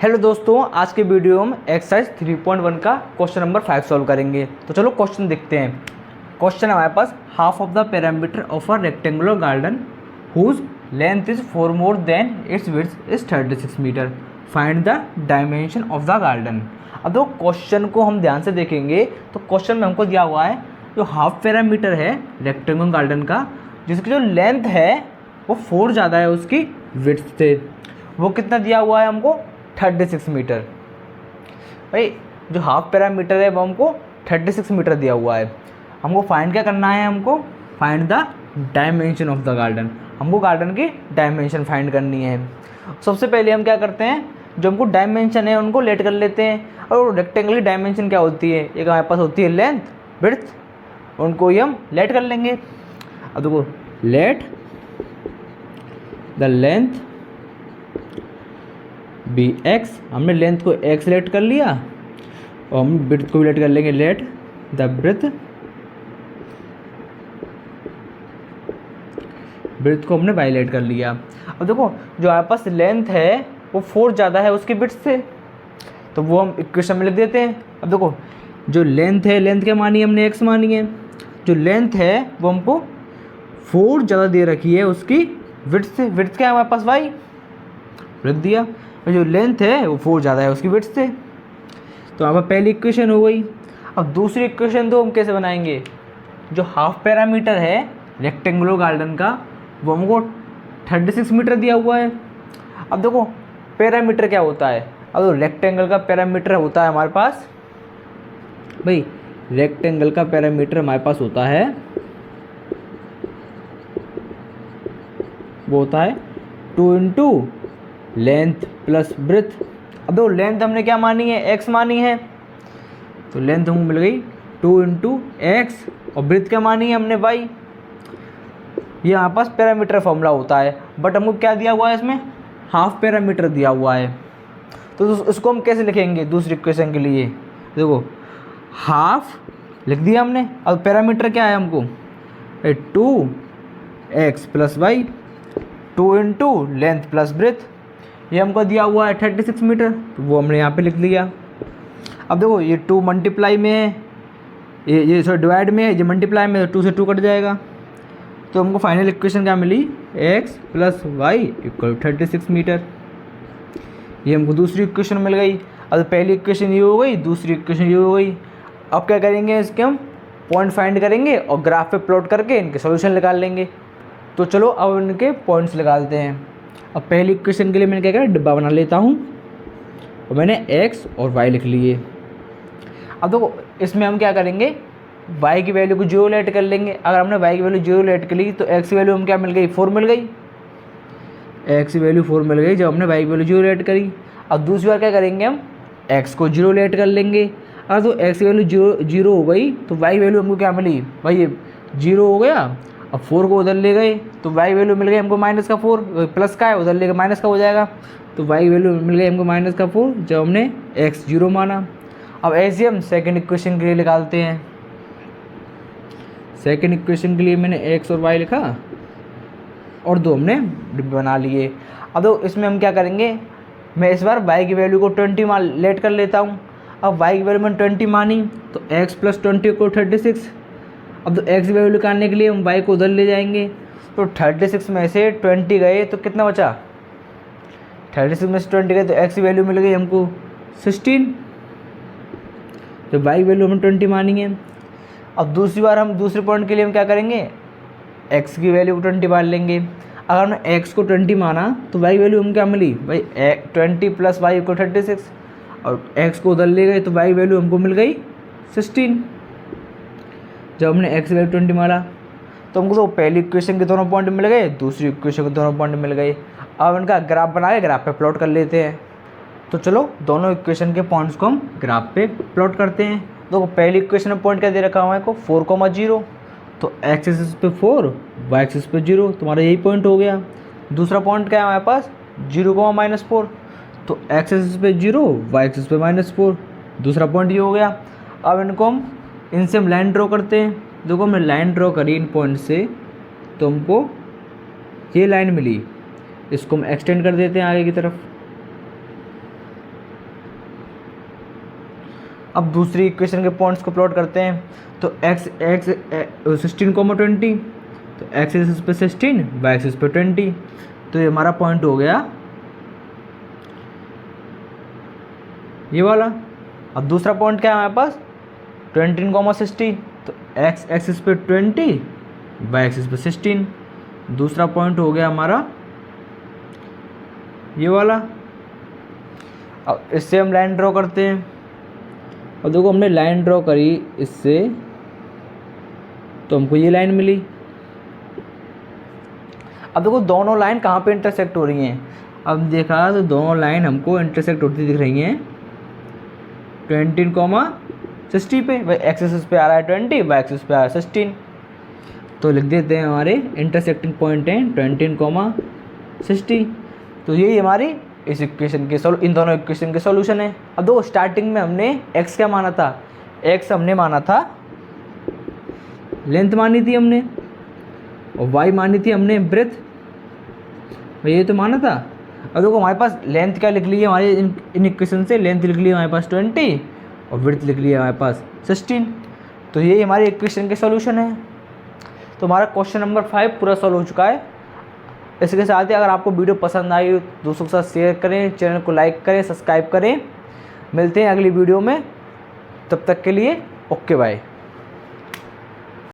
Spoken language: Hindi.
हेलो दोस्तों, आज के वीडियो में एक्सरसाइज 3.1 का क्वेश्चन नंबर 5 सॉल्व करेंगे। तो चलो क्वेश्चन देखते हैं। क्वेश्चन हमारे पास, half of the parameter of a rectangular garden whose length is 4 more than its width is 36 metre, find the dimension of the garden. अब दो क्वेश्चन को हम ध्यान से देखेंगे तो क्वेश्चन में हमको दिया हुआ है जो हाफ पैरामीटर है रेक्टेंगुलर गार्डन का, जिसकी जो लेंथ है वो 4 ज़्यादा है उसकी विड्थ से। वो कितना दिया हुआ है हमको? 36 मीटर। भाई जो हाफ पैरामीटर है वो हमको 36 मीटर दिया हुआ है। हमको फाइंड क्या करना है? हमको find the dimension of the garden. हमको गार्डन की डायमेंशन फाइंड करनी है। सबसे पहले हम क्या करते हैं, जो हमको डायमेंशन है उनको लेट कर लेते हैं। और रेक्टेंगल की डायमेंशन क्या होती है? एक हमारे पास होती है लेंथ, विड्थ, उनको ही हम लेट कर लेंगे। अब देखो, let the length be x, हमने लेंथ को एक्स लेट कर लिया और हम ब्रेड्थ को भी लेट कर लेंगे, लेट द ब्रेड्थ को हमने वाई लेट कर लिया। अब देखो, जो हमारे पास लेंथ है वो 4 ज़्यादा है उसकी ब्रेड्थ से, तो वो हम इक्वेशन में लिख देते हैं। अब देखो, जो लेंथ है, लेंथ क्या मानी है हमने? एक्स मानी है। जो लेंथ है वो हमको 4 ज़्यादा दे रखी है उसकी ब्रेड्थ से। ब्रेड्थ क्या है हमारे पास? वाई लिख दिया। जो लेंथ है वो 4 ज़्यादा है उसकी विड्थ से। तो यहाँ पर पहली इक्वेशन हो गई। अब दूसरी इक्वेशन तो हम कैसे बनाएंगे? जो हाफ पैरामीटर है रेक्टेंगुलर गार्डन का वो हमको 36 मीटर दिया हुआ है। अब देखो, पैरामीटर क्या होता है? अब रेक्टेंगल का पैरामीटर होता है हमारे पास, भाई रेक्टेंगल का पैरामीटर हमारे पास होता है, वो होता है 2 इंटू लेंथ प्लस ब्रेड्थ। अब देखो, लेंथ हमने क्या मानी है? एक्स मानी है, तो लेंथ हमको मिल गई 2 इंटू एक्स, और ब्रेड्थ क्या मानी है हमने? वाई। ये यहाँ पास पैरामीटर फॉर्मूला होता है, बट हमको क्या दिया हुआ है इसमें? हाफ पैरामीटर दिया हुआ है। तो उसको हम कैसे लिखेंगे दूसरी इक्वेशन के लिए? देखो, हाफ लिख दिया हमने। अब पैरामीटर क्या है हमको? 2x plus y, 2 into length plus breadth. ये हमको दिया हुआ है 36 मीटर, तो वो हमने यहाँ पे लिख लिया। अब देखो, ये 2 मल्टीप्लाई में है, ये सॉरी डिवाइड में है, ये मल्टीप्लाई में है, 2 से 2 कट जाएगा। तो हमको फाइनल इक्वेशन क्या मिली? x plus y equal 36 metre. ये हमको दूसरी इक्वेशन मिल गई। अब पहली इक्वेशन ये हो गई, दूसरी इक्वेशन ये हो गई। अब क्या करेंगे? इसके हम पॉइंट फाइंड करेंगे और ग्राफ पे प्लॉट करके इनके सोल्यूशन निकाल लेंगे। तो चलो अब इनके पॉइंट्स निकालते हैं। अब पहली इक्वेशन के लिए मैंने क्या किया, डिब्बा बना लेता हूँ और मैंने x और y लिख लिए। अब देखो, इसमें हम क्या करेंगे, y की वैल्यू को 0 लेट कर लेंगे। अगर हमने y की वैल्यू 0 लेट कर ली तो x की वैल्यू हम क्या मिल गई? 4 मिल गई। x की वैल्यू 4 मिल गई जब हमने y की वैल्यू 0 लेट करी। अब दूसरी बार क्या करेंगे, हम x को 0 लेट कर लेंगे। अगर तो x की वैल्यू 0 हो गई तो y की वैल्यू हमको क्या मिली? भाई ये 0 हो गया। अब 4 को उधर ले गए तो y वैल्यू मिल गई हमको माइनस का 4, प्लस का है उधर ले गए माइनस का हो जाएगा, तो y वैल्यू मिल गई हमको माइनस का 4 जब हमने x 0 माना। अब ऐसे हम सेकंड इक्वेशन के लिए निकालते हैं। सेकंड इक्वेशन के लिए मैंने x और y लिखा और 2 हमने बना लिए। अब तो इसमें हम क्या करेंगे, मैं इस बार y की वैल्यू को 20 मान लेट कर लेता हूँ। अब y की वैल्यू मैंने 20 मानी तो x प्लस 20 को 36। अब तो x की वैल्यू निकालने के लिए हम y को उधर ले जाएंगे, तो 36 में से 20 गए तो कितना बचा? 36 में से 20 गए तो x की वैल्यू मिल गई हमको 16, तो y की वैल्यू हमने 20 मानी है। अब दूसरी बार हम दूसरे पॉइंट के लिए हम क्या करेंगे, x की वैल्यू को 20 मान लेंगे। अगर हमने x को 20 माना तो y की वैल्यू हम क्या मिली? भाई 20 प्लस वाई को 36, और x को उधर ले गए तो y की वैल्यू हमको मिल गई 16 जब हमने x वैल्यू 20 मारा। तो हमको तो पहली इक्वेशन के दोनों पॉइंट मिल गए, दूसरी इक्वेशन के दोनों पॉइंट मिल गए। अब इनका ग्राफ बना के ग्राफ पे प्लॉट कर लेते हैं। तो चलो दोनों इक्वेशन के पॉइंट्स को हम ग्राफ पे प्लॉट करते हैं। देखो, पहली इक्वेशन में पॉइंट क्या दे रखा हुआ है को 4,0, तो x एक्सिस पे 4, y एक्सिस पे 0, तुम्हारा यही पॉइंट हो गया। दूसरा पॉइंट क्या है हमारे पास? 0,-4, तो x एक्सिस पे 0, y एक्सिस पे -4, दूसरा पॉइंट ये हो गया। अब इनको हम इनसे हम लाइन ड्रॉ करते हैं। देखो, हमने लाइन ड्रॉ करी इन पॉइंट से, तो हमको ये लाइन मिली, इसको हम एक्सटेंड कर देते हैं आगे की तरफ। अब दूसरी इक्वेशन के पॉइंट्स को प्लॉट करते हैं। तो x 16,20, तो x एक्सिस पे 16, y एक्सिस पे 20, तो ये हमारा पॉइंट हो गया ये वाला। अब दूसरा पॉइंट क्या है हमारे पास 20,60, तो x एक्सिस पे 20, y एक्सिस पे 16, दूसरा पॉइंट हो गया हमारा ये वाला। अब इससे हम लाइन ड्रॉ करते हैं, और देखो हमने लाइन ड्रॉ करी इससे, तो हमको ये लाइन मिली। अब देखो दोनों लाइन कहाँ पे इंटरसेक्ट हो रही हैं, अब देखा तो दोनों लाइन हमको इंटरसेक्ट होती दिख रही हैं 20,60 पे, वही एक्सिस पे आ रहा है 20, वाई एक्सिस पे आ रहा है 16, तो लिख देते हैं हमारे इंटरसेक्टिंग पॉइंट हैं 20,60। तो यही हमारी इस इक्वेशन के इन दोनों इक्वेशन के सॉल्यूशन है। अब देखो स्टार्टिंग में हमने x क्या माना था, x हमने माना था लेंथ मानी थी हमने, और y मानी थी हमने ब्रेथ, ये तो माना था। अब देखो हमारे पास लेंथ क्या लिख ली है हमारे इन इक्वेशन से, लेंथ लिख ली है हमारे पास 20 और ब्रेथ लिख ली है हमारे पास 16, तो यही हमारे इक्वेशन के सॉल्यूशन है। तो हमारा क्वेश्चन नंबर 5 पूरा सॉल्व हो चुका है। इसके साथ ही अगर आपको वीडियो पसंद आई हो दोस्तों के साथ शेयर करें, चैनल को लाइक करें, सब्सक्राइब करें। मिलते हैं अगली वीडियो में, तब तक के लिए ओके बाय।